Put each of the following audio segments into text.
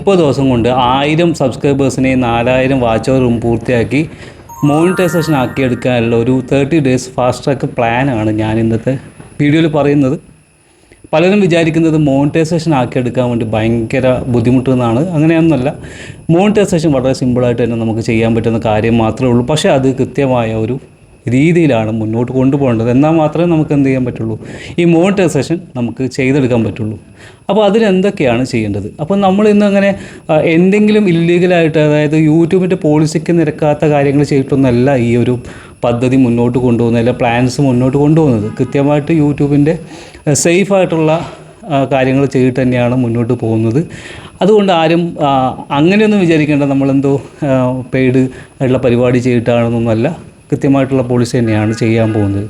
30 ദിവസം കൊണ്ട് 1000 സബ്സ്ക്രൈബേഴ്സിനെ 4000 വാച്ച് അവറും പൂർത്തിയാക്കി മോണിറ്റൈസേഷൻ ആക്കിയെടുക്കാനുള്ള ഒരു 30 ഡേയ്സ് ഫാസ്റ്റ് ട്രാക്ക് പ്ലാനാണ് ഞാൻ ഇന്നത്തെ വീഡിയോയിൽ പറയുന്നത്. പലരും വിചാരിക്കുന്നത് മോണിറ്റൈസേഷൻ ആക്കിയെടുക്കാൻ വേണ്ടി ഭയങ്കര ബുദ്ധിമുട്ടെന്നാണ്. അങ്ങനെയൊന്നുമല്ല. മോണിറ്റൈസേഷൻ വളരെ സിമ്പിളായിട്ട് തന്നെ നമുക്ക് ചെയ്യാൻ പറ്റുന്ന കാര്യം മാത്രമേ ഉള്ളൂ. പക്ഷേ അത് കൃത്യമായ ഒരു രീതിയിലാണ് മുന്നോട്ട് കൊണ്ടുപോകേണ്ടത്. എന്നാൽ മാത്രമേ നമുക്ക് എന്ത് ചെയ്യാൻ പറ്റുള്ളൂ, ഈ മോണിറ്റൈസേഷൻ നമുക്ക് ചെയ്തെടുക്കാൻ പറ്റുള്ളൂ. അപ്പോൾ അതിനെന്തൊക്കെയാണ് ചെയ്യേണ്ടത്? അപ്പോൾ നമ്മൾ ഇന്നങ്ങനെ എന്തെങ്കിലും ഇല്ലീഗലായിട്ട്, അതായത് യൂട്യൂബിൻ്റെ പോളിസിക്ക് നിരക്കാത്ത കാര്യങ്ങൾ ചെയ്തിട്ടൊന്നല്ല ഈ ഒരു പദ്ധതി മുന്നോട്ട് കൊണ്ടുപോകുന്നത്, അല്ല പ്ലാൻസ് മുന്നോട്ട് കൊണ്ടുപോകുന്നത്. കൃത്യമായിട്ട് യൂട്യൂബിൻ്റെ സേഫായിട്ടുള്ള കാര്യങ്ങൾ ചെയ്തിട്ട് തന്നെയാണ് മുന്നോട്ട് പോകുന്നത്. അതുകൊണ്ട് ആരും അങ്ങനെയൊന്നും വിചാരിക്കേണ്ട നമ്മളെന്തോ പെയ്ഡ് ആയിട്ടുള്ള പരിപാടി ചെയ്തിട്ടാണെന്നൊന്നുമല്ല. കൃത്യമായിട്ടുള്ള പോളിസി തന്നെയാണ് ചെയ്യാൻ പോകുന്നത്.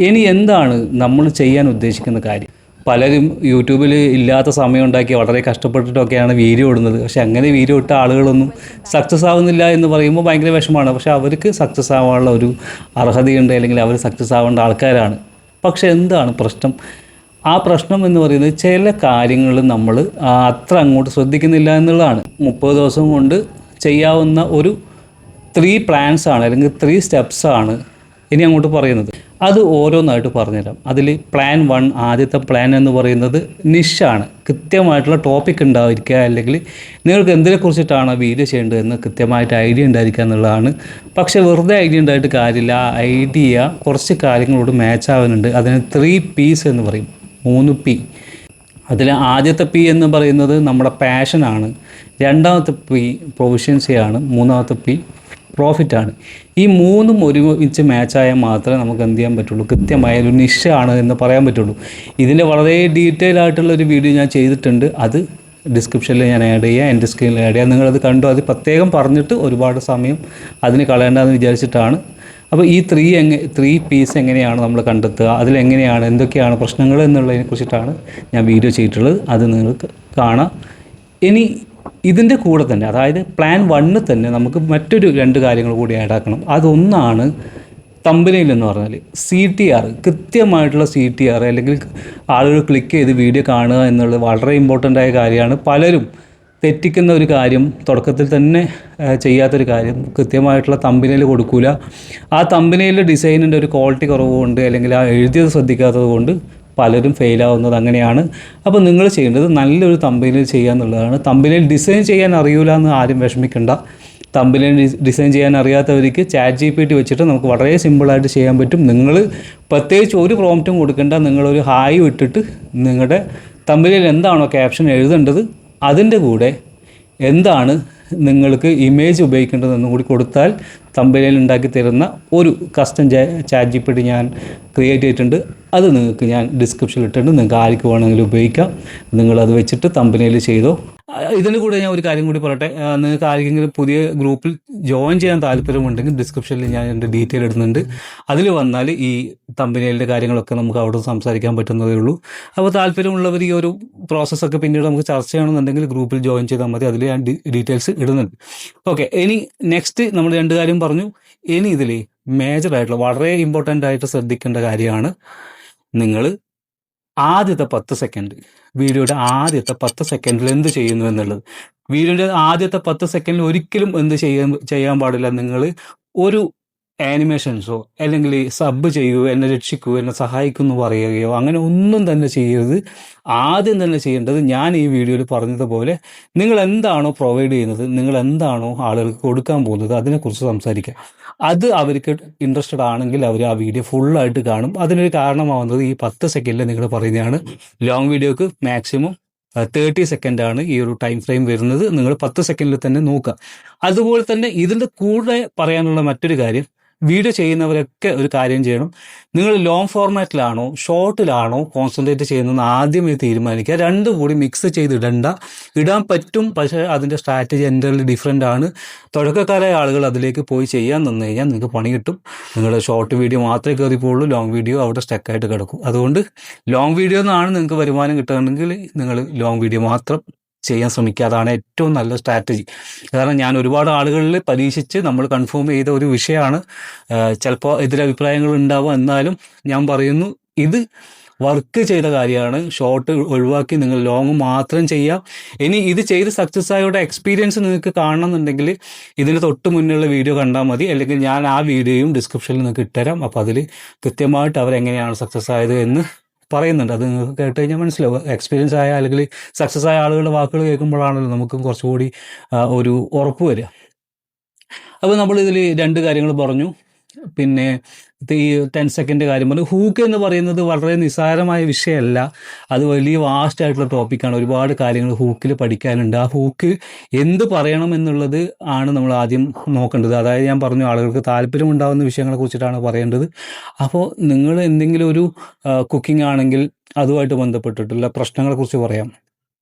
ഇനി എന്താണ് നമ്മൾ ചെയ്യാൻ ഉദ്ദേശിക്കുന്ന കാര്യം? പലരും യൂട്യൂബിൽ ഇല്ലാത്ത സമയം ഉണ്ടാക്കി വളരെ കഷ്ടപ്പെട്ടിട്ടൊക്കെയാണ് വീഡിയോ ഇടുന്നത്. പക്ഷേ അങ്ങനെ വീഡിയോ ഇട്ട ആളുകളൊന്നും സക്സസ് ആവുന്നില്ല എന്ന് പറയുമ്പോൾ ഭയങ്കര വിഷമമാണ്. പക്ഷേ അവർക്ക് സക്സസ് ആവാനുള്ള ഒരു അർഹതയുണ്ട്, അല്ലെങ്കിൽ അവർ സക്സസ് ആവേണ്ട ആൾക്കാരാണ്. പക്ഷേ എന്താണ് പ്രശ്നം? ആ പ്രശ്നം എന്ന് പറയുന്നത് ചില കാര്യങ്ങൾ നമ്മൾ അത്ര അങ്ങോട്ട് ശ്രദ്ധിക്കുന്നില്ല എന്നുള്ളതാണ്. 30 ദിവസം കൊണ്ട് ചെയ്യാവുന്ന ഒരു 3 പ്ലാൻസ് ആണ്, അല്ലെങ്കിൽ 3 സ്റ്റെപ്സാണ് ഇനി അങ്ങോട്ട് പറയുന്നത്. അത് ഓരോന്നായിട്ട് പറഞ്ഞുതരാം. അതിൽ പ്ലാൻ 1, ആദ്യത്തെ പ്ലാൻ എന്ന് പറയുന്നത് നിഷാണ്. കൃത്യമായിട്ടുള്ള ടോപ്പിക് ഉണ്ടായിരിക്കുക, അല്ലെങ്കിൽ നിങ്ങൾക്ക് എന്തിനെക്കുറിച്ചിട്ടാണ് വീഡിയോ ചെയ്യേണ്ടതെന്ന് കൃത്യമായിട്ട് ഐഡിയ ഉണ്ടായിരിക്കുക എന്നുള്ളതാണ്. പക്ഷേ വെറുതെ ഐഡിയ ഉണ്ടായിട്ട് കാര്യമില്ല. ആ ഐഡിയ കുറച്ച് കാര്യങ്ങളോട് മാച്ച് ആവുന്നുണ്ട്. അതിന് 3 P's എന്ന് പറയും, 3 P. അതിൽ ആദ്യത്തെ P എന്ന് പറയുന്നത് നമ്മുടെ പാഷനാണ്. രണ്ടാമത്തെ P പ്രൊവിഷ്യൻസിയാണ്. മൂന്നാമത്തെ P പ്രോഫിറ്റാണ്. ഈ 3ഉം ഒരുമിച്ച് മാച്ചായാൽ മാത്രമേ നമുക്ക് എന്ത് ചെയ്യാൻ പറ്റുള്ളൂ, കൃത്യമായ ഒരു നിഷയാണ് എന്ന് പറയാൻ പറ്റുള്ളൂ. ഇതിൻ്റെ വളരെ ഡീറ്റെയിൽ ആയിട്ടുള്ളൊരു വീഡിയോ ഞാൻ ചെയ്തിട്ടുണ്ട്. അത് ഡിസ്ക്രിപ്ഷനിൽ ഞാൻ ആഡ് ചെയ്യാം, എൻ്റെ സ്ക്രീനിൽ ആഡ് ചെയ്യാം. നിങ്ങളത് കണ്ടു. അത് പ്രത്യേകം പറഞ്ഞിട്ട് ഒരുപാട് സമയം അതിന് കളയേണ്ടതെന്ന് വിചാരിച്ചിട്ടാണ്. അപ്പോൾ ഈ 3 P's എങ്ങനെയാണ് നമ്മൾ കണ്ടെത്തുക, അതിലെങ്ങനെയാണ്, എന്തൊക്കെയാണ് പ്രശ്നങ്ങൾ എന്നുള്ളതിനെ കുറിച്ചിട്ടാണ് ഞാൻ വീഡിയോ ചെയ്തിട്ടുള്ളത്. അത് നിങ്ങൾക്ക് കാണാം. ഇനി ഇതിൻ്റെ കൂടെ തന്നെ, അതായത് പ്ലാൻ 1 തന്നെ നമുക്ക് മറ്റൊരു 2 കാര്യങ്ങൾ കൂടി ആഡാക്കണം. അതൊന്നാണ് തമ്പനെയിൽ എന്ന് പറഞ്ഞാൽ CTR. കൃത്യമായിട്ടുള്ള CTR, അല്ലെങ്കിൽ ആളുകൾ ക്ലിക്ക് ചെയ്ത് വീഡിയോ കാണുക എന്നുള്ളത് വളരെ ഇമ്പോർട്ടൻ്റ് ആയ കാര്യമാണ്. പലരും തെറ്റിക്കുന്ന ഒരു കാര്യം, തുടക്കത്തിൽ തന്നെ ചെയ്യാത്തൊരു കാര്യം, കൃത്യമായിട്ടുള്ള തമ്പനെയിൽ കൊടുക്കില്ല. ആ തമ്പനെയിലെ ഡിസൈനിൻ്റെ ഒരു ക്വാളിറ്റി കുറവുകൊണ്ട്, അല്ലെങ്കിൽ ആ എഴുതിയത് ശ്രദ്ധിക്കാത്തത് കൊണ്ട് പലരും ഫെയിലാവുന്നത് അങ്ങനെയാണ്. അപ്പോൾ നിങ്ങൾ ചെയ്യേണ്ടത് നല്ലൊരു തമ്പനെയിൽ ചെയ്യുക എന്നുള്ളതാണ്. തമ്പനെയിൽ ഡിസൈൻ ചെയ്യാൻ അറിയില്ല എന്ന് ആരും വിഷമിക്കേണ്ട. തമ്പനെയിൽ ഡിസൈൻ ചെയ്യാൻ അറിയാത്തവർക്ക് ChatGPT വെച്ചിട്ട് നമുക്ക് വളരെ സിമ്പിളായിട്ട് ചെയ്യാൻ പറ്റും. നിങ്ങൾ പ്രത്യേകിച്ച് ഒരു പ്രോംപ്റ്റും കൊടുക്കേണ്ട. നിങ്ങളൊരു ഹായ് ഇട്ടിട്ട് നിങ്ങളുടെ തമ്പനെയിൽ എന്താണോ ക്യാപ്ഷൻ എഴുതേണ്ടത് അതിൻ്റെ കൂടെ എന്താണ് നിങ്ങൾക്ക് ഇമേജ് ഉപയോഗിക്കേണ്ടതെന്നും കൂടി കൊടുത്താൽ തമ്പനെയിൽ ഉണ്ടാക്കി തരുന്ന ഒരു കസ്റ്റം ChatGPT ഞാൻ ക്രിയേറ്റ് ചെയ്തിട്ടുണ്ട്. അത് നിങ്ങൾക്ക് ഞാൻ ഡിസ്ക്രിപ്ഷനിൽ ഇട്ടിട്ടുണ്ട്. നിങ്ങൾക്ക് ആർക്ക് വേണമെങ്കിലും ഉപയോഗിക്കാം. നിങ്ങളത് വെച്ചിട്ട് തമ്പനെയിൽ ചെയ്തോ. ഇതിന് കൂടെ ഞാൻ ഒരു കാര്യം കൂടി പറയട്ടെ. നിങ്ങൾക്ക് ആർക്കെങ്കിലും പുതിയ ഗ്രൂപ്പിൽ ജോയിൻ ചെയ്യാൻ താല്പര്യമുണ്ടെങ്കിൽ ഡിസ്ക്രിപ്ഷനിൽ ഞാൻ എൻ്റെ ഡീറ്റെയിൽ ഇടുന്നുണ്ട്. അതിൽ വന്നാൽ ഈ തമ്പനെയിലിൻ്റെ കാര്യങ്ങളൊക്കെ നമുക്ക് അവിടെ സംസാരിക്കാൻ പറ്റുന്നതേ ഉള്ളൂ. അപ്പോൾ താല്പര്യമുള്ളവർ ഈ ഒരു പ്രോസസ്സൊക്കെ പിന്നീട് നമുക്ക് ചർച്ച ചെയ്യണമെന്നുണ്ടെങ്കിൽ ഗ്രൂപ്പിൽ ജോയിൻ ചെയ്താൽ മതി. അതിൽ ഞാൻ ഡീറ്റെയിൽസ് ഇടുന്നുണ്ട്. ഓക്കെ, ഇനി നെക്സ്റ്റ് നമ്മൾ 2 കാര്യം പറഞ്ഞു. ഇനി ഇതിൽ മേജറായിട്ടുള്ള വളരെ ഇമ്പോർട്ടൻ്റ് ആയിട്ട് ശ്രദ്ധിക്കേണ്ട കാര്യമാണ്, നിങ്ങൾ ആദ്യത്തെ 10 സെക്കൻഡ്, വീഡിയോയുടെ ആദ്യത്തെ 10 സെക്കൻഡിൽ എന്ത് ചെയ്യുന്നു എന്നുള്ളത്. വീഡിയോയുടെ ആദ്യത്തെ 10 സെക്കൻഡിൽ ഒരിക്കലും എന്ത് ചെയ്യാൻ പാടില്ല, നിങ്ങൾ ഒരു ആനിമേഷൻസോ അല്ലെങ്കിൽ സബ് ചെയ്യുകയോ, എന്നെ രക്ഷിക്കുകയോ, എന്നെ സഹായിക്കുമെന്ന് പറയുകയോ അങ്ങനെ ഒന്നും തന്നെ ചെയ്യരുത്. ആദ്യം തന്നെ ചെയ്യേണ്ടത് ഞാൻ ഈ വീഡിയോയിൽ പറഞ്ഞതുപോലെ നിങ്ങൾ എന്താണോ പ്രൊവൈഡ് ചെയ്യുന്നത്, നിങ്ങൾ എന്താണോ ആളുകൾക്ക് കൊടുക്കാൻ പോകുന്നത്, അതിനെക്കുറിച്ച് സംസാരിക്കുക. അത് അവർക്ക് ഇൻട്രസ്റ്റഡ് ആണെങ്കിൽ അവർ ആ വീഡിയോ ഫുള്ളായിട്ട് കാണും. അതിനൊരു കാരണമാവുന്നത് ഈ 10 സെക്കൻഡിൽ നിങ്ങൾ പറയുന്നതാണ്. ലോങ് വീഡിയോക്ക് മാക്സിമം 30 സെക്കൻഡാണ് ഈ ഒരു ടൈം ഫ്രെയിം വരുന്നത്. നിങ്ങൾ 10 സെക്കൻഡിൽ തന്നെ നോക്കുക. അതുപോലെ തന്നെ ഇതിൻ്റെ കൂടെ പറയാനുള്ള മറ്റൊരു കാര്യം, വീഡിയോ ചെയ്യുന്നവരൊക്കെ ഒരു കാര്യം ചെയ്യണം. നിങ്ങൾ ലോങ് ഫോർമാറ്റിലാണോ ഷോർട്ടിലാണോ കോൺസെൻട്രേറ്റ് ചെയ്യുന്നതെന്ന് ആദ്യമേ തീരുമാനിക്കുക. രണ്ടും കൂടി മിക്സ് ചെയ്ത് ഇടാൻ പറ്റും. പക്ഷേ അതിൻ്റെ സ്ട്രാറ്റജി എൻ്റർലി ഡിഫറെൻ്റ് ആണ്. തുടക്കക്കാരായ ആളുകൾ അതിലേക്ക് പോയി ചെയ്യാൻ നിന്ന് കഴിഞ്ഞാൽ നിങ്ങൾക്ക് പണി കിട്ടും. നിങ്ങൾ ഷോർട്ട് വീഡിയോ മാത്രമേ കയറി പോകുള്ളൂ, ലോങ് വീഡിയോ അവിടെ സ്റ്റക്കായിട്ട് കിടക്കും. അതുകൊണ്ട് ലോങ് വീഡിയോ നിന്നാണ് നിങ്ങൾക്ക് വരുമാനം കിട്ടുകയാണെങ്കിൽ നിങ്ങൾ ലോങ് വീഡിയോ മാത്രം ചെയ്യാൻ ശ്രമിക്കുക. അതാണ് ഏറ്റവും നല്ല സ്ട്രാറ്റജി. കാരണം ഞാൻ ഒരുപാട് ആളുകളിൽ പരീക്ഷിച്ച് നമ്മൾ കൺഫേം ചെയ്ത ഒരു വിഷയമാണ്. ചിലപ്പോൾ എതിരഭിപ്രായങ്ങൾ ഉണ്ടാവും. എന്നാലും ഞാൻ പറയുന്നു, ഇത് വർക്ക് ചെയ്ത കാര്യമാണ്. ഷോർട്ട് ഒഴിവാക്കി നിങ്ങൾ ലോങ് മാത്രം ചെയ്യാം. ഇനി ഇത് ചെയ്ത് സക്സസ് ആയവരുടെ എക്സ്പീരിയൻസ് നിങ്ങൾക്ക് കാണണമെന്നുണ്ടെങ്കിൽ ഇതിന് തൊട്ട് മുന്നുള്ള വീഡിയോ കണ്ടാൽ മതി, അല്ലെങ്കിൽ ഞാൻ ആ വീഡിയോയും ഡിസ്ക്രിപ്ഷനിൽ നിങ്ങൾക്ക് ഇട്ടുതരാം. അപ്പോൾ അതിൽ കൃത്യമായിട്ട് അവരെങ്ങനെയാണ് സക്സസ് ആയത് എന്ന് പറയുന്നുണ്ട്. അത് നിങ്ങൾക്ക് കേട്ട് കഴിഞ്ഞാൽ മനസ്സിലാവും. എക്സ്പീരിയൻസ് ആയ അല്ലെങ്കിൽ സക്സസ് ആയ ആളുകളുടെ വാക്കുകൾ കേൾക്കുമ്പോഴാണല്ലോ നമുക്കും കുറച്ചുകൂടി ഒരു ഉറപ്പ് വരിക. അപ്പോൾ നമ്മളിതിൽ 2 കാര്യങ്ങൾ പറഞ്ഞു. പിന്നെ ഈ 10 സെക്കൻഡ് കാര്യം പറഞ്ഞു. ഹൂക്ക് എന്ന് പറയുന്നത് വളരെ നിസ്സാരമായ വിഷയമല്ല, അത് വലിയ വാസ്റ്റ് ആയിട്ടുള്ള ടോപ്പിക്കാണ്. ഒരുപാട് കാര്യങ്ങൾ ഹൂക്കിൽ പഠിക്കാനുണ്ട്. ആ ഹൂക്ക് എന്ത് പറയണം എന്നുള്ളത് ആണ് നമ്മൾ ആദ്യം നോക്കേണ്ടത്. അതായത് ഞാൻ പറഞ്ഞു, ആളുകൾക്ക് താല്പര്യമുണ്ടാകുന്ന വിഷയങ്ങളെ കുറിച്ചിട്ടാണ് പറയേണ്ടത്. അപ്പോൾ നിങ്ങൾ എന്തെങ്കിലും ഒരു കുക്കിംഗ് ആണെങ്കിൽ അതുമായിട്ട് ബന്ധപ്പെട്ടിട്ടുള്ള പ്രശ്നങ്ങളെക്കുറിച്ച് പറയാം.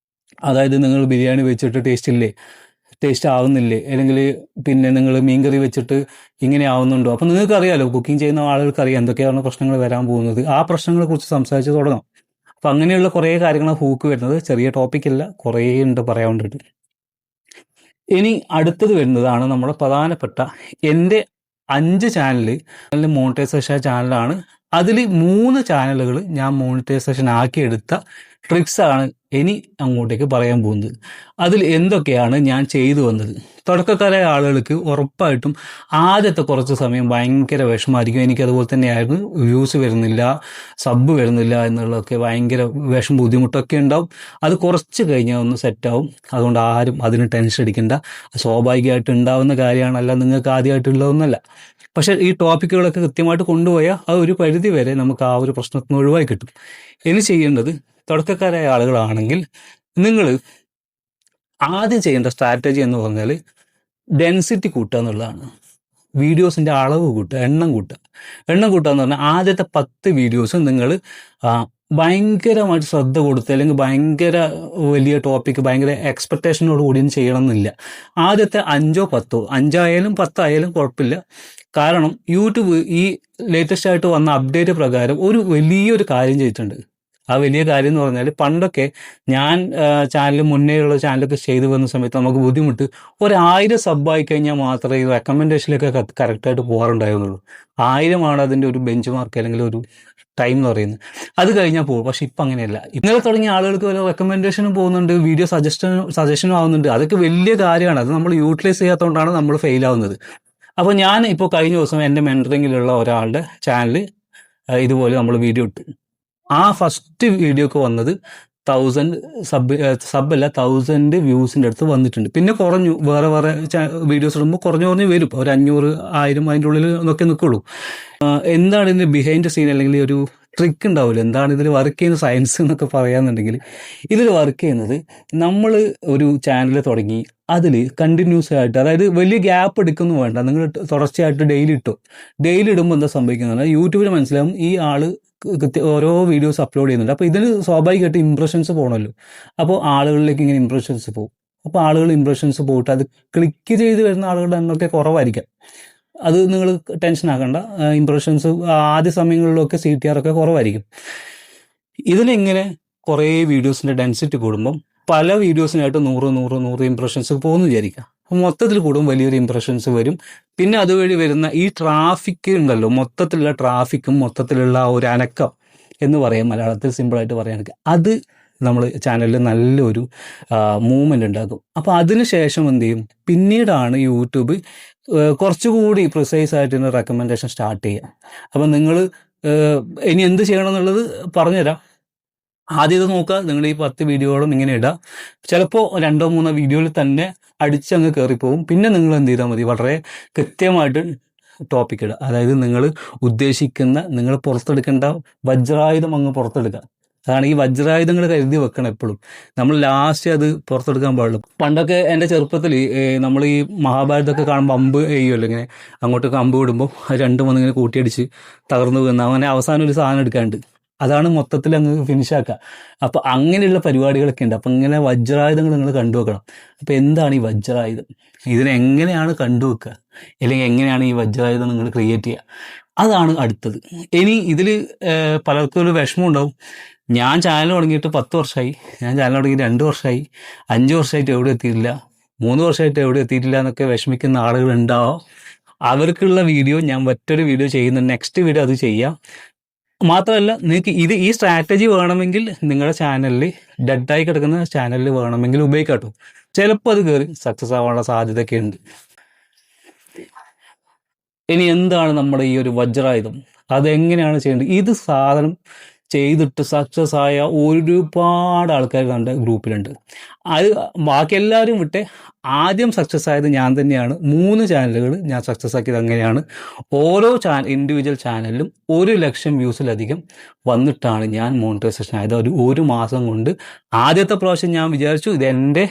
അതായത് നിങ്ങൾ ബിരിയാണി വെച്ചിട്ട് ടേസ്റ്റ് ആവുന്നില്ലേ, അല്ലെങ്കിൽ പിന്നെ നിങ്ങൾ മീൻകറി വെച്ചിട്ട് ഇങ്ങനെ ആവുന്നുണ്ടോ. അപ്പം നിങ്ങൾക്ക് അറിയാമല്ലോ, കുക്കിംഗ് ചെയ്യുന്ന ആളുകൾക്ക് അറിയാം എന്തൊക്കെയാണ് പ്രശ്നങ്ങൾ വരാൻ പോകുന്നത്. ആ പ്രശ്നങ്ങളെ കുറിച്ച് സംസാരിച്ച് തുടങ്ങാം. അപ്പം അങ്ങനെയുള്ള കുറേ കാര്യങ്ങൾ ഹൂക്ക് വരുന്നത്. ചെറിയ ടോപ്പിക്കല്ല, കുറേ ഉണ്ട് പറയാൻ വേണ്ടിയിട്ട്. ഇനി അടുത്തത് വരുന്നതാണ് നമ്മുടെ പ്രധാനപ്പെട്ട എൻ്റെ 5 ചാനൽ മോണിറ്റൈസേഷൻ ചാനലാണ്. അതിൽ 3 ചാനലുകൾ ഞാൻ മോണിറ്റൈസേഷൻ ആക്കിയെടുത്ത ട്രിക്സാണ് ഇനി അങ്ങോട്ടേക്ക് പറയാൻ പോകുന്നത്. അതിൽ എന്തൊക്കെയാണ് ഞാൻ ചെയ്തു വന്നത്. തുടക്കക്കാരായ ആളുകൾക്ക് ഉറപ്പായിട്ടും ആദ്യത്തെ കുറച്ച് സമയം ഭയങ്കര വിഷമമായിരിക്കും. എനിക്കതുപോലെ തന്നെയായിരുന്നു. വ്യൂസ് വരുന്നില്ല, സബ് വരുന്നില്ല എന്നുള്ളതൊക്കെ ഭയങ്കര ബുദ്ധിമുട്ടൊക്കെ ഉണ്ടാവും. അത് കുറച്ച് കഴിഞ്ഞാൽ ഒന്ന് സെറ്റാവും. അതുകൊണ്ട് ആരും അതിന് ടെൻഷൻ അടിക്കേണ്ട. സ്വാഭാവികമായിട്ട് ഉണ്ടാവുന്ന കാര്യമാണ്, അല്ല നിങ്ങൾക്ക് ആദ്യമായിട്ടുള്ളതൊന്നുമല്ല. പക്ഷേ ഈ ടോപ്പിക്കുകളൊക്കെ കൃത്യമായിട്ട് കൊണ്ടുപോയാൽ അത് ഒരു പരിധി വരെ നമുക്ക് ആ ഒരു പ്രശ്നത്തിൽ നിന്ന് ഒഴിവായി കിട്ടും. ഇനി ചെയ്യേണ്ടത്, തുടക്കക്കാരായ ആളുകളാണെങ്കിൽ നിങ്ങൾ ആദ്യം ചെയ്യേണ്ട സ്ട്രാറ്റജി എന്ന് പറഞ്ഞാൽ ഡെൻസിറ്റി കൂട്ടുക എന്നുള്ളതാണ്. വീഡിയോസിൻ്റെ അളവ് കൂട്ടുക, എണ്ണം കൂട്ടുക എന്ന് പറഞ്ഞാൽ ആദ്യത്തെ 10 വീഡിയോസ് നിങ്ങൾ ഭയങ്കരമായിട്ട് ശ്രദ്ധ കൊടുത്ത്, അല്ലെങ്കിൽ ഭയങ്കര വലിയ ടോപ്പിക്ക് ഭയങ്കര എക്സ്പെക്റ്റേഷനോട് കൂടിയും ചെയ്യണം എന്നില്ല. ആദ്യത്തെ 5 10 5ആയാലും 10ആയാലും കുഴപ്പമില്ല. കാരണം യൂട്യൂബ് ഈ ലേറ്റസ്റ്റ് ആയിട്ട് വന്ന അപ്ഡേറ്റ് പ്രകാരം ഒരു വലിയൊരു കാര്യം ചെയ്തിട്ടുണ്ട്. ആ വലിയ കാര്യം എന്ന് പറഞ്ഞാൽ, പണ്ടൊക്കെ ഞാൻ മുന്നേയുള്ള ചാനലൊക്കെ ചെയ്തു വന്ന സമയത്ത് നമുക്ക് ബുദ്ധിമുട്ട് 1000 സബ്ബായി കഴിഞ്ഞാൽ മാത്രമേ ഈ റെക്കമെൻഡേഷനിലൊക്കെ കറക്റ്റായിട്ട് പോകാറുണ്ടായിരുന്നുള്ളൂ. 1000 അതിൻ്റെ ഒരു ബെഞ്ച് മാർക്ക്, അല്ലെങ്കിൽ ഒരു ടൈം എന്ന് പറയുന്നത്. അത് കഴിഞ്ഞാൽ പോകും. പക്ഷെ ഇപ്പം അങ്ങനെയല്ല. ഇന്നലെ തുടങ്ങിയ ആളുകൾക്ക് വല്ല റെക്കമെൻഡേഷനും പോകുന്നുണ്ട്, വീഡിയോ സജഷനും ആവുന്നുണ്ട്. അതൊക്കെ വലിയ കാര്യമാണ്. അത് നമ്മൾ യൂട്ടിലൈസ് ചെയ്യാത്തതുകൊണ്ടാണ് നമ്മൾ ഫെയിൽ ആവുന്നത്. അപ്പോൾ ഞാൻ ഇപ്പോൾ കഴിഞ്ഞ ദിവസം എൻ്റെ മെൻറ്ററിങ്ങിലുള്ള ഒരാളുടെ ചാനൽ ഇതുപോലെ നമ്മൾ വീഡിയോ ഇട്ടു. ആ ഫസ്റ്റ് വീഡിയോക്ക് വന്നത് 1000 സബ്ബല്ല 1000 വ്യൂസിൻ്റെ അടുത്ത് വന്നിട്ടുണ്ട്. പിന്നെ കുറഞ്ഞു, വേറെ വീഡിയോസ് ഇടുമ്പോൾ കുറഞ്ഞു വരും. ഒരു 500 1000 അതിൻ്റെ ഉള്ളിൽ ഒക്കെ നിൽക്കുള്ളൂ. എന്താണ് ഇതിൻ്റെ ബിഹൈൻഡ് സീൻ, അല്ലെങ്കിൽ ഒരു ട്രിക്ക് ഉണ്ടാവില്ല, എന്താണ് ഇതിൽ വർക്ക് ചെയ്യുന്ന സയൻസ് എന്നൊക്കെ പറയാന്നുണ്ടെങ്കിൽ, ഇതിൽ വർക്ക് ചെയ്യുന്നത്, നമ്മൾ ഒരു ചാനൽ തുടങ്ങി അതിൽ കണ്ടിന്യൂസ് ആയിട്ട്, അതായത് വലിയ ഗ്യാപ്പ് എടുക്കുന്നു വേണ്ട, നിങ്ങൾ തുടർച്ചയായിട്ട് ഡെയിലി ഇടുമ്പോൾ എന്താ സംഭവിക്കുന്നത്, യൂട്യൂബിൽ മനസ്സിലാവും ഈ ആള് ഓരോ വീഡിയോസ് അപ്ലോഡ് ചെയ്യുന്നുണ്ട്. അപ്പോൾ ഇതിന് സ്വാഭാവികമായിട്ട് ഇംപ്രഷൻസ് പോകണമല്ലോ. അപ്പോൾ ആളുകളിലേക്ക് ഇങ്ങനെ ഇംപ്രഷൻസ് പോകും. അപ്പോൾ ആളുകൾ ഇംപ്രഷൻസ് പോയിട്ട് അത് ക്ലിക്ക് ചെയ്ത് വരുന്ന ആളുകളുടെ എണ്ണമൊക്കെ കുറവായിരിക്കാം. അത് നിങ്ങൾ ടെൻഷൻ ആക്കണ്ട. ഇംപ്രഷൻസ് ആദ്യ സമയങ്ങളിലൊക്കെ CTR ഒക്കെ കുറവായിരിക്കും. ഇതിനെങ്ങനെ കുറേ വീഡിയോസിൻ്റെ ഡെൻസിറ്റി കൂടുമ്പം പല വീഡിയോസിനായിട്ട് 100 ഇംപ്രഷൻസ് പോകുന്നു വിചാരിക്കുക. അപ്പോൾ മൊത്തത്തിൽ കൂടും, വലിയൊരു ഇംപ്രഷൻസ് വരും. പിന്നെ അതുവഴി വരുന്ന ഈ ട്രാഫിക് ഉണ്ടല്ലോ, മൊത്തത്തിലുള്ള ട്രാഫിക്കും മൊത്തത്തിലുള്ള ഒരു അനക്കം എന്ന് പറയാം, മലയാളത്തിൽ സിമ്പിളായിട്ട് പറയാനൊക്കെ, അത് നമ്മൾ ചാനലിൽ നല്ലൊരു മൂവ്മെൻ്റ് ഉണ്ടാക്കും. അപ്പോൾ അതിന് ശേഷം എന്ത് ചെയ്യും, പിന്നീടാണ് യൂട്യൂബ് കുറച്ചുകൂടി പ്രിസൈസ് ആയിട്ട് റെക്കമെൻഡേഷൻ സ്റ്റാർട്ട് ചെയ്യുക. അപ്പം നിങ്ങൾ ഇനി എന്ത് ചെയ്യണം എന്നുള്ളത് പറഞ്ഞുതരാം. ആദ്യം ഇത് നോക്കുക, നിങ്ങൾ ഈ 10 വീഡിയോകളും ഇങ്ങനെ ഇടുക. ചിലപ്പോൾ 2-3 വീഡിയോയിൽ തന്നെ അടിച്ചങ്ങ് കയറിപ്പോവും. പിന്നെ നിങ്ങൾ എന്ത് ചെയ്താൽ മതി, വളരെ കൃത്യമായിട്ട് ടോപ്പിക് ഇടുക. അതായത് നിങ്ങൾ ഉദ്ദേശിക്കുന്ന, നിങ്ങൾ പുറത്തെടുക്കേണ്ട വജ്രായുധം അങ്ങ് പുറത്തെടുക്കുക. അതാണ് ഈ വജ്രായുധങ്ങൾ കരുതി വെക്കണം എപ്പോഴും. നമ്മൾ ലാസ്റ്റ് അത് പുറത്തെടുക്കാൻ പാടുള്ളൂ. പണ്ടൊക്കെ എൻ്റെ ചെറുപ്പത്തിൽ നമ്മൾ ഈ മഹാഭാരതമൊക്കെ കാണുമ്പോൾ അമ്പ് ചെയ്യുമല്ലോ, ഇങ്ങനെ അങ്ങോട്ടൊക്കെ അമ്പ് വിടുമ്പോൾ 2-3 ഇങ്ങനെ കൂട്ടിയടിച്ച് തകർന്നു വീഴുന്ന, അങ്ങനെ അവസാനം ഒരു സാധനം എടുക്കാണ്ട്, അതാണ് മൊത്തത്തിൽ അങ്ങ് ഫിനിഷാക്കുക. അപ്പോൾ അങ്ങനെയുള്ള പരിപാടികളൊക്കെ ഉണ്ട്. അപ്പം ഇങ്ങനെ വജ്രായുധങ്ങൾ നിങ്ങൾ കണ്ടുവെക്കണം. അപ്പോൾ എന്താണ് ഈ വജ്രായുധം, ഇതിനെങ്ങനെയാണ് കണ്ടുവെക്കുക, അല്ലെങ്കിൽ എങ്ങനെയാണ് ഈ വജ്രായുധം നിങ്ങൾ ക്രിയേറ്റ് ചെയ്യുക, അതാണ് അടുത്തത്. ഇനി ഇതിൽ പലർക്കും ഒരു വിഷമം ഉണ്ടാവും. ഞാൻ ചാനൽ തുടങ്ങിയിട്ട് 10 വർഷമായി, ഞാൻ ചാനൽ തുടങ്ങി 2 വർഷമായി, 5 വർഷമായിട്ട് എവിടെ എത്തിയിട്ടില്ല, 3 വർഷമായിട്ട് എവിടെ എത്തിയിട്ടില്ല എന്നൊക്കെ വിഷമിക്കുന്ന ആളുകളുണ്ടാവും. അവർക്കുള്ള വീഡിയോ ഞാൻ മറ്റൊരു വീഡിയോ ചെയ്യുന്ന, നെക്സ്റ്റ് വീഡിയോ അത് ചെയ്യാം. മാത്രമല്ല നിങ്ങൾക്ക് ഈ സ്ട്രാറ്റജി വേണമെങ്കിൽ നിങ്ങളുടെ ചാനലിൽ ഡെഡായി കിടക്കുന്ന ചാനലിൽ വേണമെങ്കിൽ ഉപയോഗിക്കാട്ടോ. ചിലപ്പോൾ അത് കയറി സക്സസ് ആവാനുള്ള സാധ്യതയൊക്കെ ഉണ്ട്. ഇനി എന്താണ് നമ്മുടെ ഈ ഒരു വജ്രായുധം, അതെങ്ങനെയാണ് ചെയ്യേണ്ടത്? ഇത് സാധനം ചെയ്തിട്ട് സക്സസ് ആയ ഒരുപാട് ആൾക്കാർ നമ്മുടെ ഗ്രൂപ്പിലുണ്ട്. അത് ബാക്കി എല്ലാവരും വിട്ടെ ആദ്യം സക്സസ് ആയത് ഞാൻ തന്നെയാണ്. 3 ചാനലുകൾ ഞാൻ സക്സസ് ആക്കിയത് അങ്ങനെയാണ്. ഓരോ ഇൻഡിവിജ്വൽ ചാനലിലും 1,00,000 വ്യൂസിലധികം വന്നിട്ടാണ് ഞാൻ മോണിറ്റൈസേഷൻ ആയത്. ഒരു മാസം കൊണ്ട്. ആദ്യത്തെ പ്രാവശ്യം ഞാൻ വിചാരിച്ചു ഇതെൻ്റെ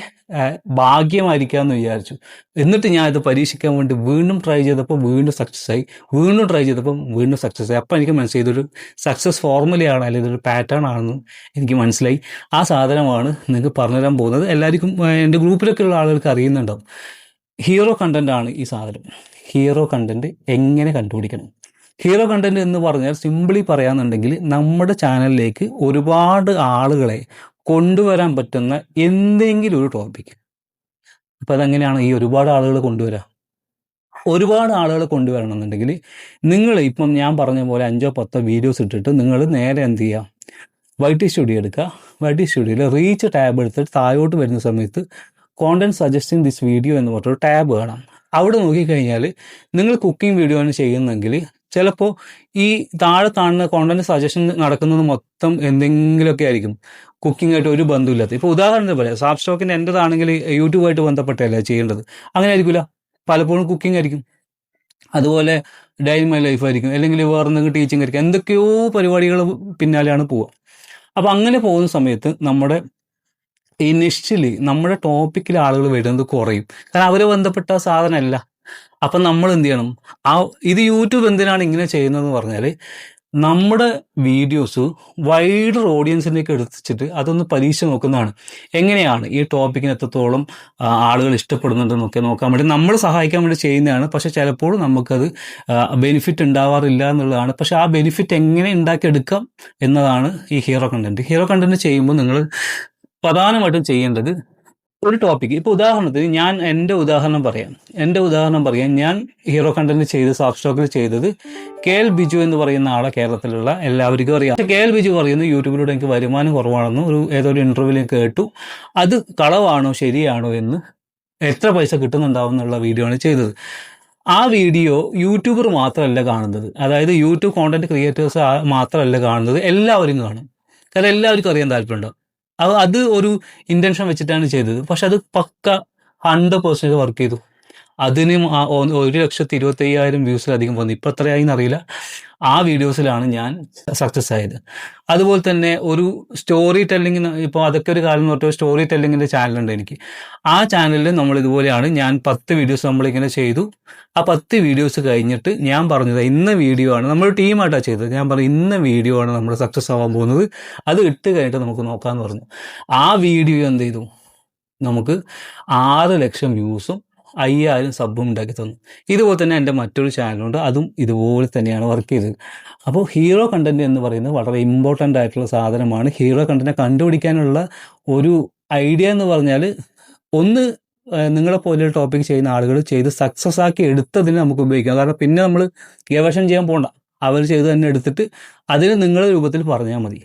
ഭാഗ്യമായിരിക്കാമെന്ന് വിചാരിച്ചു. എന്നിട്ട് ഞാൻ ഇത് പരീക്ഷിക്കാൻ വേണ്ടി വീണ്ടും ട്രൈ ചെയ്തപ്പോൾ വീണ്ടും സക്സസ് ആയി, വീണ്ടും ട്രൈ ചെയ്തപ്പോൾ വീണ്ടും സക്സസ് ആയി. അപ്പോൾ എനിക്ക് മനസ്സിലായി ഇതൊരു സക്സസ് ഫോർമുലയാണ്, അല്ലെങ്കിൽ ഇതൊരു പാറ്റേൺ ആണെന്ന് എനിക്ക് മനസ്സിലായി. ആ സാധനമാണ് നിങ്ങൾക്ക് പറഞ്ഞുതരാൻ പോകുന്നത്. എല്ലാവർക്കും എൻ്റെ ഗ്രൂപ്പിലൊക്കെ ഉള്ള ആളുകൾക്ക് അറിയുന്നുണ്ടാവും. ഹീറോ കണ്ടൻ്റ് ആണ് ഈ സാധനം. ഹീറോ കണ്ടൻറ്റ് എങ്ങനെ കണ്ടുപിടിക്കണം? ഹീറോ കണ്ടൻറ്റ് എന്ന് പറഞ്ഞാൽ സിമ്പിളി പറയാന്നുണ്ടെങ്കിൽ നമ്മുടെ ചാനലിലേക്ക് ഒരുപാട് ആളുകളെ കൊണ്ടുവരാൻ പറ്റുന്ന എന്തെങ്കിലും ഒരു ടോപ്പിക്. അപ്പോൾ അതെങ്ങനെയാണ് ഈ ഒരുപാട് ആളുകൾ കൊണ്ടുവരാം? ഒരുപാട് ആളുകളെ കൊണ്ടുവരണമെന്നുണ്ടെങ്കിൽ നിങ്ങൾ ഇപ്പം ഞാൻ പറഞ്ഞ പോലെ 5-10 വീഡിയോസ് ഇട്ടിട്ട് നിങ്ങൾ നേരെ എന്ത് ചെയ്യുക, YT സ്റ്റുഡിയോ എടുക്കുക. YT സ്റ്റുഡിയോയിൽ റീച്ച് ടാബ് എടുത്തിട്ട് താഴോട്ട് വരുന്ന സമയത്ത് കോണ്ടന്റ് സജസ്റ്റിംഗ് ദിസ് വീഡിയോ എന്ന് പറഞ്ഞൊരു ടാബ് കാണാം. അവിടെ നോക്കിക്കഴിഞ്ഞാൽ നിങ്ങൾ കുക്കിംഗ് വീഡിയോ ആണ് ചെയ്യുന്നെങ്കിൽ ചിലപ്പോൾ ഈ താഴെ കാണുന്ന കോണ്ടന്റ് സജഷൻ നടക്കുന്നത് മൊത്തം എന്തെങ്കിലുമൊക്കെ ആയിരിക്കും, കുക്കിംഗ് ആയിട്ട് ഒരു ബന്ധമില്ലാത്ത. ഇപ്പോൾ ഉദാഹരണത്തിന് പറയാം, സാബ് സ്റ്റോക്കിൻ്റെ എൻ്റെതാണെങ്കിൽ യൂട്യൂബായിട്ട് ബന്ധപ്പെട്ടല്ല ചെയ്യേണ്ടത്, അങ്ങനെ ആയിരിക്കില്ല. പലപ്പോഴും കുക്കിംഗ് ആയിരിക്കും, അതുപോലെ ഡേ ഇൻ മൈ ലൈഫ് ആയിരിക്കും, അല്ലെങ്കിൽ വേറെ എന്തെങ്കിലും ടീച്ചിങ് ആയിരിക്കും, എന്തൊക്കെയോ പരിപാടികൾ പിന്നാലെയാണ് പോവുക. അപ്പം അങ്ങനെ പോകുന്ന സമയത്ത് നമ്മുടെ ഇനിഷ്യലി നമ്മുടെ ടോപ്പിക്കിൽ ആളുകൾ വരുന്നത് കുറയും, കാരണം അവരെ ബന്ധപ്പെട്ട സാധനമല്ല. അപ്പം നമ്മൾ എന്ത് ചെയ്യണം? ഇത് യൂട്യൂബ് എന്തിനാണ് ഇങ്ങനെ ചെയ്യുന്നതെന്ന് പറഞ്ഞാൽ നമ്മുടെ വീഡിയോസ് വൈഡർ ഓഡിയൻസിലേക്ക് എടുത്തിട്ട് അതൊന്ന് പരീക്ഷ നോക്കുന്നതാണ്. എങ്ങനെയാണ് ഈ ടോപ്പിക്കിന് എത്രത്തോളം ആളുകൾ ഇഷ്ടപ്പെടുന്നുണ്ടെന്നൊക്കെ നോക്കാൻ വേണ്ടി നമ്മൾ സഹായിക്കാൻ വേണ്ടി ചെയ്യുന്നതാണ്. പക്ഷെ ചിലപ്പോൾ നമുക്കത് ബെനിഫിറ്റ് ഉണ്ടാവാറില്ല എന്നുള്ളതാണ്. പക്ഷെ ആ ബെനിഫിറ്റ് എങ്ങനെ ഉണ്ടാക്കിയെടുക്കാം എന്നതാണ് ഈ ഹീറോ കണ്ടന്റ്. ഹീറോ കണ്ടന്റ് ചെയ്യുമ്പോൾ നിങ്ങൾ പ്രധാനമായിട്ടും ചെയ്യേണ്ടത് ഒരു ടോപ്പിക്ക്. ഇപ്പോൾ ഉദാഹരണത്തിന് ഞാൻ എൻ്റെ ഉദാഹരണം പറയാം. ഞാൻ ഹീറോ കണ്ടന്റ് ചെയ്ത് സാബ് സ്റ്റോക്കിൽ ചെയ്തത് KL ബിജു എന്ന് പറയുന്ന ആളെ കേരളത്തിലുള്ള എല്ലാവർക്കും അറിയാം. KL ബിജു പറയുന്നത് യൂട്യൂബിലൂടെ എനിക്ക് വരുമാനം കുറവാണെന്ന് ഏതൊരു ഇൻ്റർവ്യൂവിൽ കേട്ടു. അത് കളവാണോ ശരിയാണോ എന്ന്, എത്ര പൈസ കിട്ടുന്നുണ്ടാവും എന്നുള്ള വീഡിയോ ആണ് ചെയ്തത്. ആ വീഡിയോ യൂട്യൂബർ മാത്രമല്ല കാണുന്നത്, അതായത് യൂട്യൂബ് കോണ്ടന്റ് ക്രിയേറ്റേഴ്സ് മാത്രമല്ല കാണുന്നത്, എല്ലാവരും കാണും. കാരണം എല്ലാവർക്കും അറിയാൻ താല്പര്യമുണ്ടാവും. അത് ഒരു ഇൻറ്റൻഷൻ വെച്ചിട്ടാണ് ചെയ്തത്. പക്ഷെ അത് പക്ക 100% വർക്ക് ചെയ്തു. അതിന് 1,25,000 വ്യൂസിലധികം വന്നു. ഇപ്പം എത്രയായി എന്നറിയില്ല. ആ വീഡിയോസിലാണ് ഞാൻ സക്സസ് ആയത്. അതുപോലെ തന്നെ ഒരു സ്റ്റോറി ടെല്ലിങ്, ഇപ്പോൾ അതൊക്കെ ഒരു കാലം തൊട്ട് സ്റ്റോറി ടെല്ലിങ്ങിൻ്റെ ചാനലുണ്ട് എനിക്ക്. ആ ചാനലിൽ നമ്മൾ ഇതുപോലെയാണ്, ഞാൻ 10 വീഡിയോസ് നമ്മളിങ്ങനെ ചെയ്തു. ആ 10 വീഡിയോസ് കഴിഞ്ഞിട്ട് ഞാൻ പറഞ്ഞത് ഇന്ന വീഡിയോ ആണ്, നമ്മൾ ടീമായിട്ടാണ് ചെയ്തത്. ഞാൻ പറഞ്ഞു ഇന്ന വീഡിയോ ആണ് നമ്മൾ സക്സസ് ആവാൻ പോകുന്നത്, അത് ഇട്ട് കഴിഞ്ഞിട്ട് നമുക്ക് നോക്കാമെന്ന് പറഞ്ഞു. ആ വീഡിയോ എന്ത് ചെയ്തു? നമുക്ക് 6,00,000 വ്യൂസും 5,000 സബും ഉണ്ടാക്കി തന്നു. ഇതുപോലെ തന്നെ എൻ്റെ മറ്റൊരു ചാനലുണ്ട്, അതും ഇതുപോലെ തന്നെയാണ് വർക്ക് ചെയ്തത്. അപ്പോൾ ഹീറോ കണ്ടന്റ് എന്ന് പറയുന്നത് വളരെ ഇമ്പോർട്ടൻ്റ് ആയിട്ടുള്ള സാധനമാണ്. ഹീറോ കണ്ടന്റിനെ കണ്ടുപിടിക്കാനുള്ള ഒരു ഐഡിയ എന്ന് പറഞ്ഞാൽ, ഒന്ന് നിങ്ങളെ പോലെ ടോപ്പിക് ചെയ്യുന്ന ആളുകൾ ചെയ്ത് സക്സസ് ആക്കി എടുത്തതിന് നമുക്ക് ഉപയോഗിക്കാം. കാരണം പിന്നെ നമ്മൾ ഗവേഷണം ചെയ്യാൻ പോകണ്ട, അവർ ചെയ്ത് തന്നെ എടുത്തിട്ട് അതിന് നിങ്ങളുടെ രൂപത്തിൽ പറഞ്ഞാൽ മതി.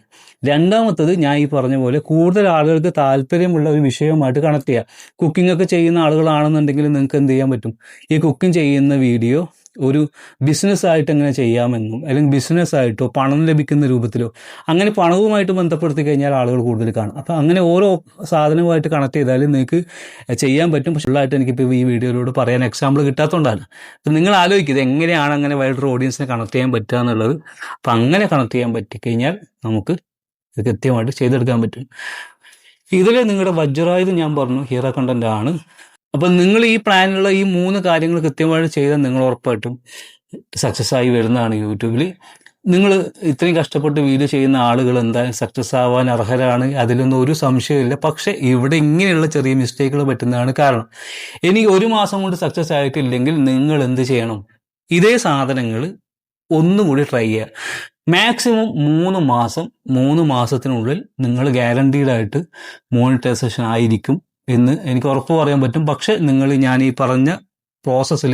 രണ്ടാമത്തത്, ഞാൻ ഈ പറഞ്ഞ പോലെ കൂടുതൽ ആളുകൾക്ക് താല്പര്യമുള്ള ഒരു വിഷയവുമായിട്ട് കണക്ട് ചെയ്യുക. കുക്കിംഗ് ഒക്കെ ചെയ്യുന്ന ആളുകളാണെന്നുണ്ടെങ്കിൽ നിങ്ങൾക്ക് എന്ത് ചെയ്യാൻ പറ്റും? ഈ കുക്കിംഗ് ചെയ്യുന്ന വീഡിയോ ഒരു ബിസിനസ്സായിട്ട് എങ്ങനെ ചെയ്യാമെന്നും, അല്ലെങ്കിൽ ബിസിനസ്സായിട്ടോ പണം ലഭിക്കുന്ന രൂപത്തിലോ, അങ്ങനെ പണവുമായിട്ട് ബന്ധപ്പെടുത്തി കഴിഞ്ഞാൽ ആളുകൾ കൂടുതൽ കാണും. അപ്പോൾ അങ്ങനെ ഓരോ സാധനവുമായിട്ട് കണക്ട് ചെയ്താൽ നിങ്ങൾക്ക് ചെയ്യാൻ പറ്റും. പക്ഷേ ഫുള്ളായിട്ട് എനിക്കിപ്പോൾ ഈ വീഡിയോയിലൂടെ പറയാൻ എക്സാമ്പിൾ കിട്ടാത്തതുകൊണ്ടാണ്. അപ്പം നിങ്ങൾ ആലോചിക്കുന്നത് എങ്ങനെയാണ് അങ്ങനെ വൈഡർ ഓഡിയൻസിനെ കണക്ട് ചെയ്യാൻ പറ്റുക എന്നുള്ളത്. അപ്പം അങ്ങനെ കണക്ട് ചെയ്യാൻ പറ്റിക്കഴിഞ്ഞാൽ നമുക്ക് ഇത് കൃത്യമായിട്ട് ചെയ്തെടുക്കാൻ പറ്റും. ഇതിൽ നിങ്ങളുടെ വജ്രായുധം ഞാൻ പറഞ്ഞു ഹീറോ കണ്ടന്റ് ആണ്. അപ്പം നിങ്ങൾ ഈ പ്ലാനിലുള്ള ഈ 3 കാര്യങ്ങൾ കൃത്യമായിട്ട് ചെയ്താൽ നിങ്ങൾ ഉറപ്പായിട്ടും സക്സസ് ആയി വരുന്നതാണ് യൂട്യൂബിൽ. നിങ്ങൾ ഇത്രയും കഷ്ടപ്പെട്ട് വീഡിയോ ചെയ്യുന്ന ആളുകൾ എന്തായാലും സക്സസ് ആവാൻ അർഹരാണ്, അതിലൊന്നും ഒരു സംശയമില്ല. പക്ഷേ ഇവിടെ ഇങ്ങനെയുള്ള ചെറിയ മിസ്റ്റേക്കുകൾ പറ്റുന്നതാണ് കാരണം. ഇനി 1 മാസം കൊണ്ട് സക്സസ് ആയിട്ടില്ലെങ്കിൽ നിങ്ങൾ എന്ത് ചെയ്യണം? ഇതേ സാധനങ്ങൾ ഒന്നുകൂടി ട്രൈ ചെയ്യുക. മാക്സിമം 3 മാസത്തിനുള്ളിൽ നിങ്ങൾ ഗ്യാരണ്ടീഡായിട്ട് മോണിറ്റൈസേഷൻ ആയിരിക്കും എന്ന് എനിക്ക് ഉറപ്പ് പറയാൻ പറ്റും. പക്ഷെ നിങ്ങൾ ഞാൻ ഈ പറഞ്ഞ പ്രോസസ്സിൽ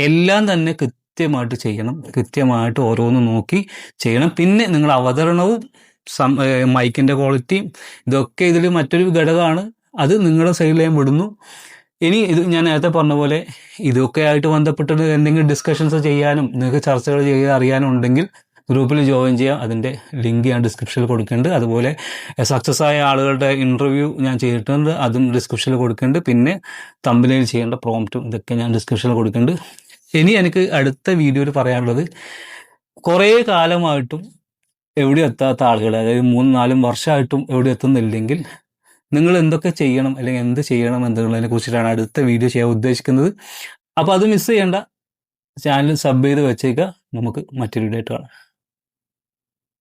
എല്ലാം തന്നെ കൃത്യമായിട്ട് ചെയ്യണം, കൃത്യമായിട്ട് ഓരോന്ന് നോക്കി ചെയ്യണം. പിന്നെ നിങ്ങൾ അവതരണവും മൈക്കിൻ്റെ ക്വാളിറ്റിയും ഇതൊക്കെ ഇതിൽ മറ്റൊരു ഘടകമാണ്. അത് നിങ്ങളുടെ സൈഡിൽ ഞാൻ വിടുന്നു. ഇനി ഇത് ഞാൻ നേരത്തെ പറഞ്ഞ പോലെ ഇതൊക്കെ ആയിട്ട് ബന്ധപ്പെട്ടിട്ട് എന്തെങ്കിലും ഡിസ്കഷൻസ് ചെയ്യാനും നിങ്ങൾക്ക് ചർച്ചകൾ ചെയ്ത് അറിയാനും ഉണ്ടെങ്കിൽ ഗ്രൂപ്പിൽ ജോയിൻ ചെയ്യാം. അതിൻ്റെ ലിങ്ക് ഞാൻ ഡിസ്ക്രിപ്ഷനിൽ കൊടുക്കുന്നുണ്ട്. അതുപോലെ സക്സസ് ആയ ആളുകളുടെ ഇൻ്റർവ്യൂ ഞാൻ ചെയ്തിട്ടുണ്ട്, അതും ഡിസ്ക്രിപ്ഷനിൽ കൊടുക്കുന്നുണ്ട്. പിന്നെ തമ്പനയിൽ ചെയ്യേണ്ട പ്രോംപ്റ്റും ഇതൊക്കെ ഞാൻ ഡിസ്ക്രിപ്ഷനിൽ കൊടുക്കുന്നുണ്ട്. ഇനി എനിക്ക് അടുത്ത വീഡിയോയിൽ പറയാനുള്ളത്, കുറേ കാലമായിട്ടും എവിടെ എത്താത്ത ആളുകൾ, അതായത് 3-4 വർഷമായിട്ടും എവിടെ എത്തുന്നില്ലെങ്കിൽ നിങ്ങൾ എന്തൊക്കെ ചെയ്യണം അല്ലെങ്കിൽ എന്ത് ചെയ്യണം എന്നുള്ളതിനെ കുറിച്ചിട്ടാണ് അടുത്ത വീഡിയോ ചെയ്യാൻ ഉദ്ദേശിക്കുന്നത്. അപ്പോൾ അത് മിസ് ചെയ്യേണ്ട, ചാനൽ സബ് ചെയ്ത് വെച്ചേക്കുക. നമുക്ക് മറ്റൊരു വീഡിയോ ആയിട്ട് കാണാം.